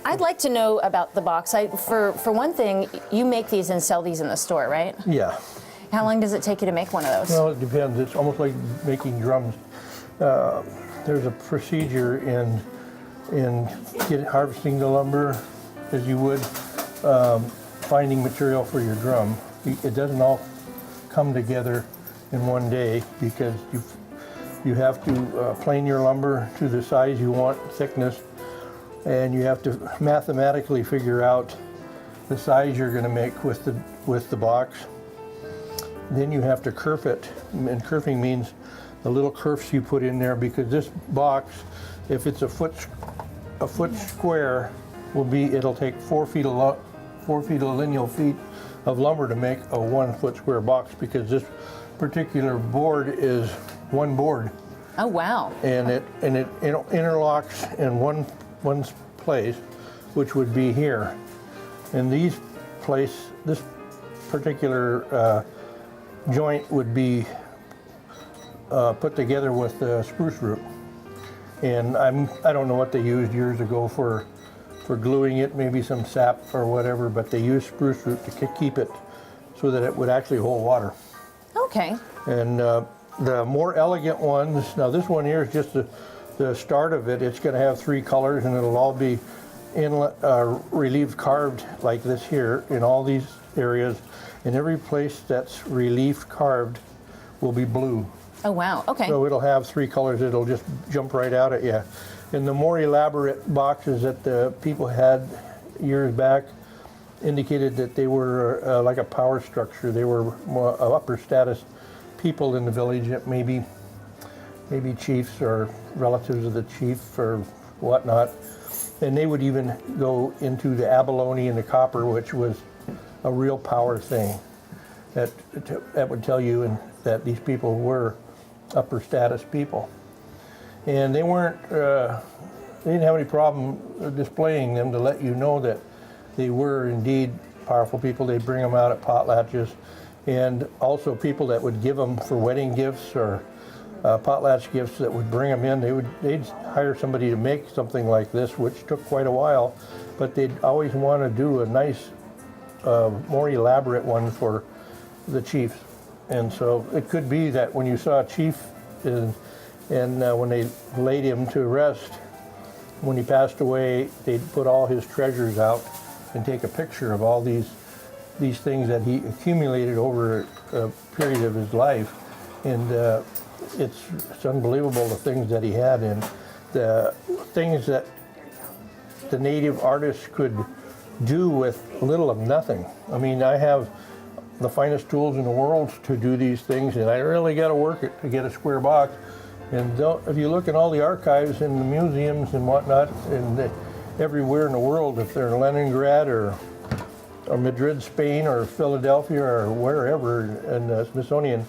I'd like to know about the box. For one thing, you make these and sell these in the store, right? Yeah. How long does it take you to make one of those? Well, it depends. It's almost like making drums. There's a procedure in harvesting the lumber, as you would finding material for your drum. It doesn't all come together in one day because you have to plane your lumber to the size you want, thickness, and you have to mathematically figure out the size you're going to make with the box. Then you have to kerf it, and kerfing means the little kerfs you put in there, because this box, if it's a foot square, it'll take 4 feet of lineal feet of lumber to make a 1 foot square box, because this particular board is one board. Oh wow! And it interlocks in one place, which would be here. And this particular joint would be put together with spruce root. And I don't know what they used years ago for gluing it, maybe some sap or whatever, but they used spruce root to keep it so that it would actually hold water. Okay. And the more elegant ones, now this one here is just the start of it. It's going to have 3 colors, and it'll all be relief carved like this here in all these areas. And every place that's relief carved will be blue. Oh wow, okay. So it'll have 3 colors. It'll just jump right out at you. And the more elaborate boxes that the people had years back indicated that they were like a power structure. They were more upper status people in the village, maybe chiefs or relatives of the chief or whatnot. And they would even go into the abalone and the copper, which was a real power thing. That would tell you that these people were upper status people. And they didn't have any problem displaying them to let you know that they were indeed powerful people. They'd bring them out at potlatches, and also people that would give them for wedding gifts or potlatch gifts that would bring them in. They'd hire somebody to make something like this, which took quite a while, but they'd always want to do a nice, more elaborate one for the chiefs. And so it could be that when you saw a chief and when they laid him to rest, when he passed away, they'd put all his treasures out and take a picture of all these things that he accumulated over a period of his life. And it's unbelievable the things that he had, and the things that the native artists could do with little of nothing. I mean, I have the finest tools in the world to do these things, and I really got to work it to get a square box. And if you look at all the archives in the museums and whatnot, and everywhere in the world, if they're in Leningrad or Madrid, Spain, or Philadelphia, or wherever, and the Smithsonian,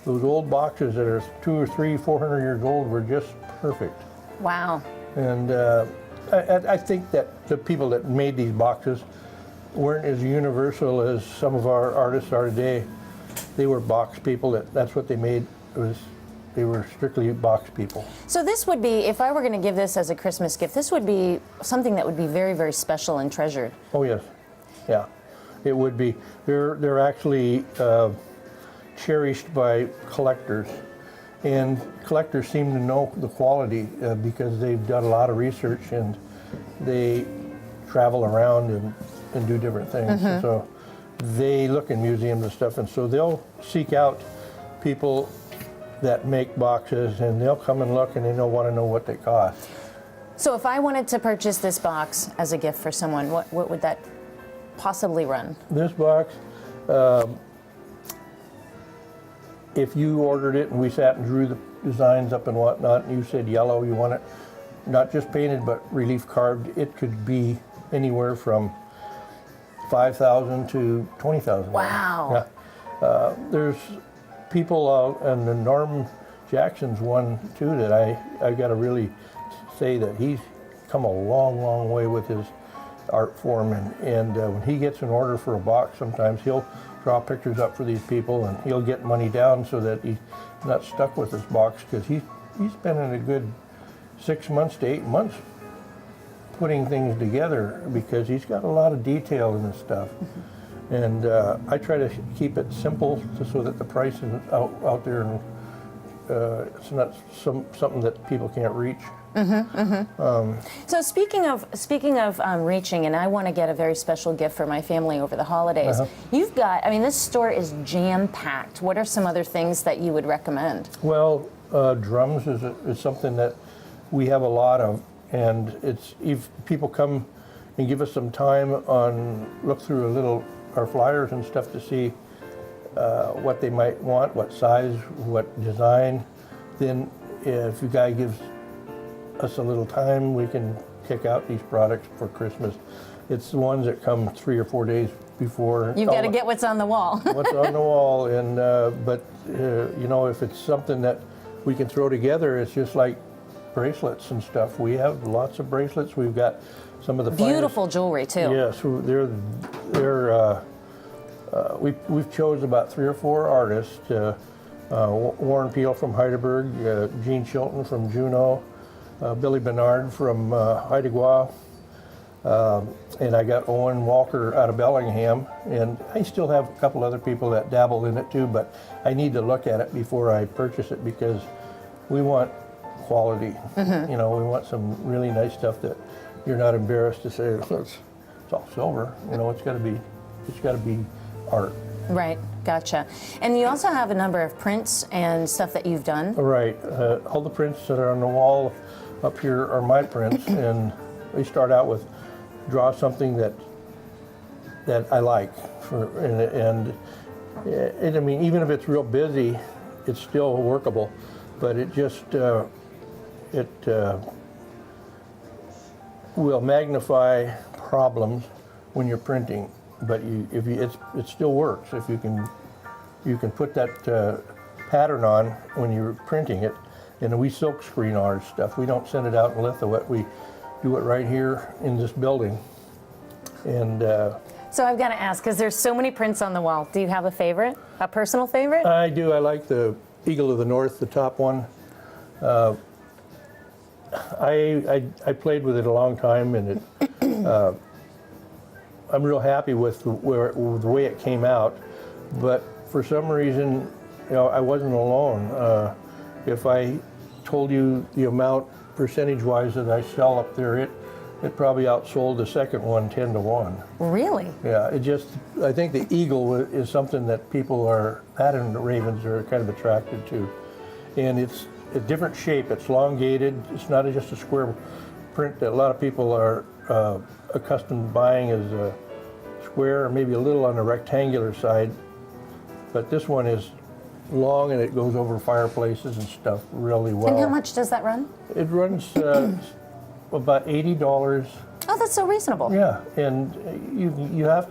those old boxes that are 200 or 300, 400 years old were just perfect. Wow. And I think that the people that made these boxes weren't as universal as some of our artists are today. They were box people. That's what they made. They were strictly box people. So this would be, if I were going to give this as a Christmas gift, this would be something that would be very, very special and treasured. Oh yes, yeah, it would be. They're actually cherished by collectors, and collectors seem to know the quality because they've done a lot of research, and they travel around and do different things. Mm-hmm. So they look in museums and stuff, and so they'll seek out people that make boxes, and they'll come and look, and they want to know what they cost. So if I wanted to purchase this box as a gift for someone, what would that possibly run? This box, if you ordered it and we sat and drew the designs up and whatnot, and you said yellow, you want it not just painted but relief carved, it could be anywhere from $5,000 to $20,000. Wow. Yeah. There's people and the Norm Jackson's one too that I got to really say that he's come a long, long way with his art form, and when he gets an order for a box, sometimes he'll draw pictures up for these people, and he'll get money down so that he's not stuck with this box, because he's spending a good 6 months to 8 months putting things together because he's got a lot of detail in this stuff. And I try to keep it simple so that the price is out there and it's not something that people can't reach. So speaking of reaching, and I want to get a very special gift for my family over the holidays. You've got, I mean, this store is jam-packed. What are some other things that you would recommend? Well, drums is something that we have a lot of, and it's if people come and give us some time look through our flyers and stuff to see what they might want, what size, what design. Then if you guy gives us a little time, we can kick out these products for Christmas. It's the ones that come 3 or 4 days before. You've got to get what's on the wall. What's on the wall, and but you know, if it's something that we can throw together, it's just like bracelets and stuff. We have lots of bracelets. We've got some of the beautiful jewelry too. Yes, we've chose about 3 or 4 artists. Warren Peel from Heidelberg, Gene Chilton from Juneau, Billy Bernard from Haida and I got Owen Walker out of Bellingham, and I still have a couple other people that dabble in it too, but I need to look at it before I purchase it because we want quality. You know, we want some really nice stuff that you're not embarrassed to say it's all silver. You know, it's got to be art. Right, gotcha. And you also have a number of prints and stuff that you've done. Right, all the prints that are on the wall up here are my prints, and we start out with draw something that I like, and I mean, even if it's real busy, it's still workable, but it just will magnify problems when you're printing. But it still works if you can put that pattern on when you're printing it. And we silk screen our stuff. We don't send it out in litho. We do it right here in this building. And so I've got to ask, because there's so many prints on the wall. Do you have a favorite, a personal favorite? I do. I like the Eagle of the North, the top one. I played with it a long time, and it. I'm real happy with the way it came out, but for some reason, you know, I wasn't alone. If I told you the amount percentage-wise that I sell up there, it probably outsold the second one 10 to 1. Really? Yeah, I think the Eagle is something that that and the Ravens are kind of attracted to. And it's a different shape, it's elongated, it's not just a square print that a lot of people are accustomed to buying as a square, or maybe a little on the rectangular side. But this one is long and it goes over fireplaces and stuff really well. And how much does that run? It runs about $80. Oh, that's so reasonable. Yeah, and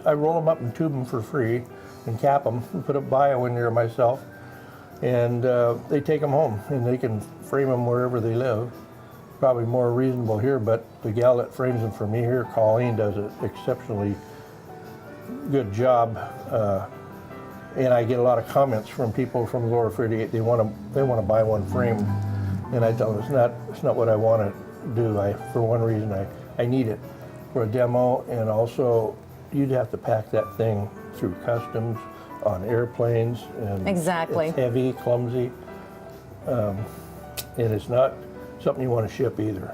I roll them up and tube them for free and cap them and put a bio in there myself, and they take them home and they can frame them wherever they live. Probably more reasonable here, but the gal that frames them for me here, Colleen, does an exceptionally good job. And I get a lot of comments from people from Lower 38. They want to buy one frame, and I tell them it's not what I want to do. For one reason, I need it for a demo, and also you'd have to pack that thing through customs on airplanes, and exactly. It's heavy, clumsy, and it's not something you want to ship either.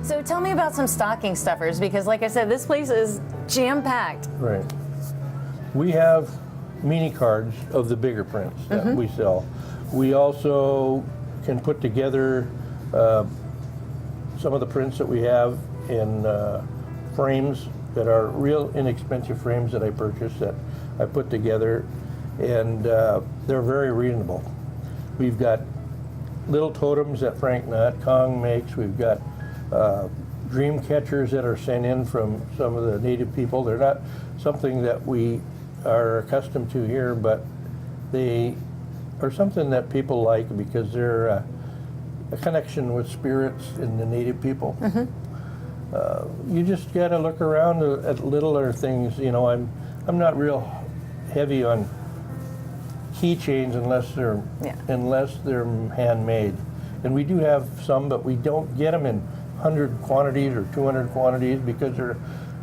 So tell me about some stocking stuffers, because like I said, this place is jam-packed. Right. We have mini cards of the bigger prints that we sell. We also can put together some of the prints that we have in frames that are real inexpensive frames that I purchased that I put together, and they're very reasonable. We've got little totems that Frank Nut Kong makes. We've got dream catchers that are sent in from some of the native people. They're not something that we are accustomed to here, but they are something that people like because they're a connection with spirits in the native people. You just got to look around at littler things. You know, I'm not real heavy on keychains unless they're handmade, and we do have some, but we don't get them in 100 quantities or 200 quantities because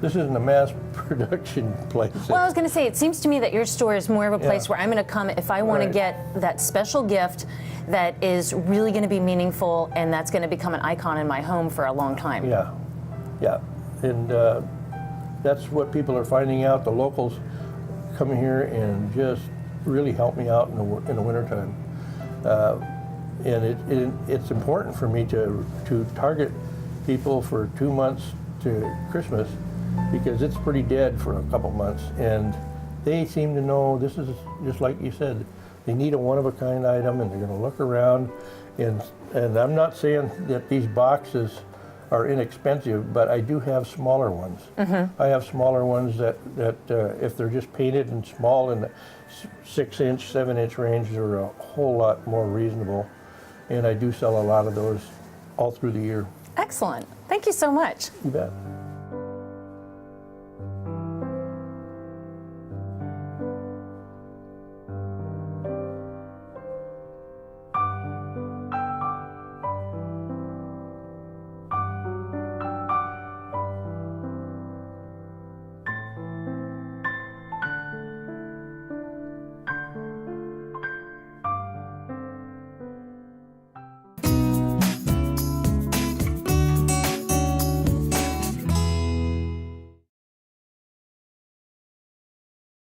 this isn't a mass production place. Well, I was going to say, it seems to me that your store is more of a place Yeah. where I'm going to come if I want to get that special gift that is really going to be meaningful and that's going to become an icon in my home for a long time. Yeah, yeah, and that's what people are finding out. The locals come here and just really help me out in the wintertime. And it's important for me to target people for 2 months to Christmas because it's pretty dead for a couple months, and they seem to know this is just like you said. They need a one-of-a-kind item, and they're going to look around. And I'm not saying that these boxes are inexpensive, but I do have smaller ones. Mm-hmm. I have smaller ones that if they're just painted and small in the 6-inch, 7-inch range, they're a whole lot more reasonable. And I do sell a lot of those all through the year. Excellent. Thank you so much. You bet.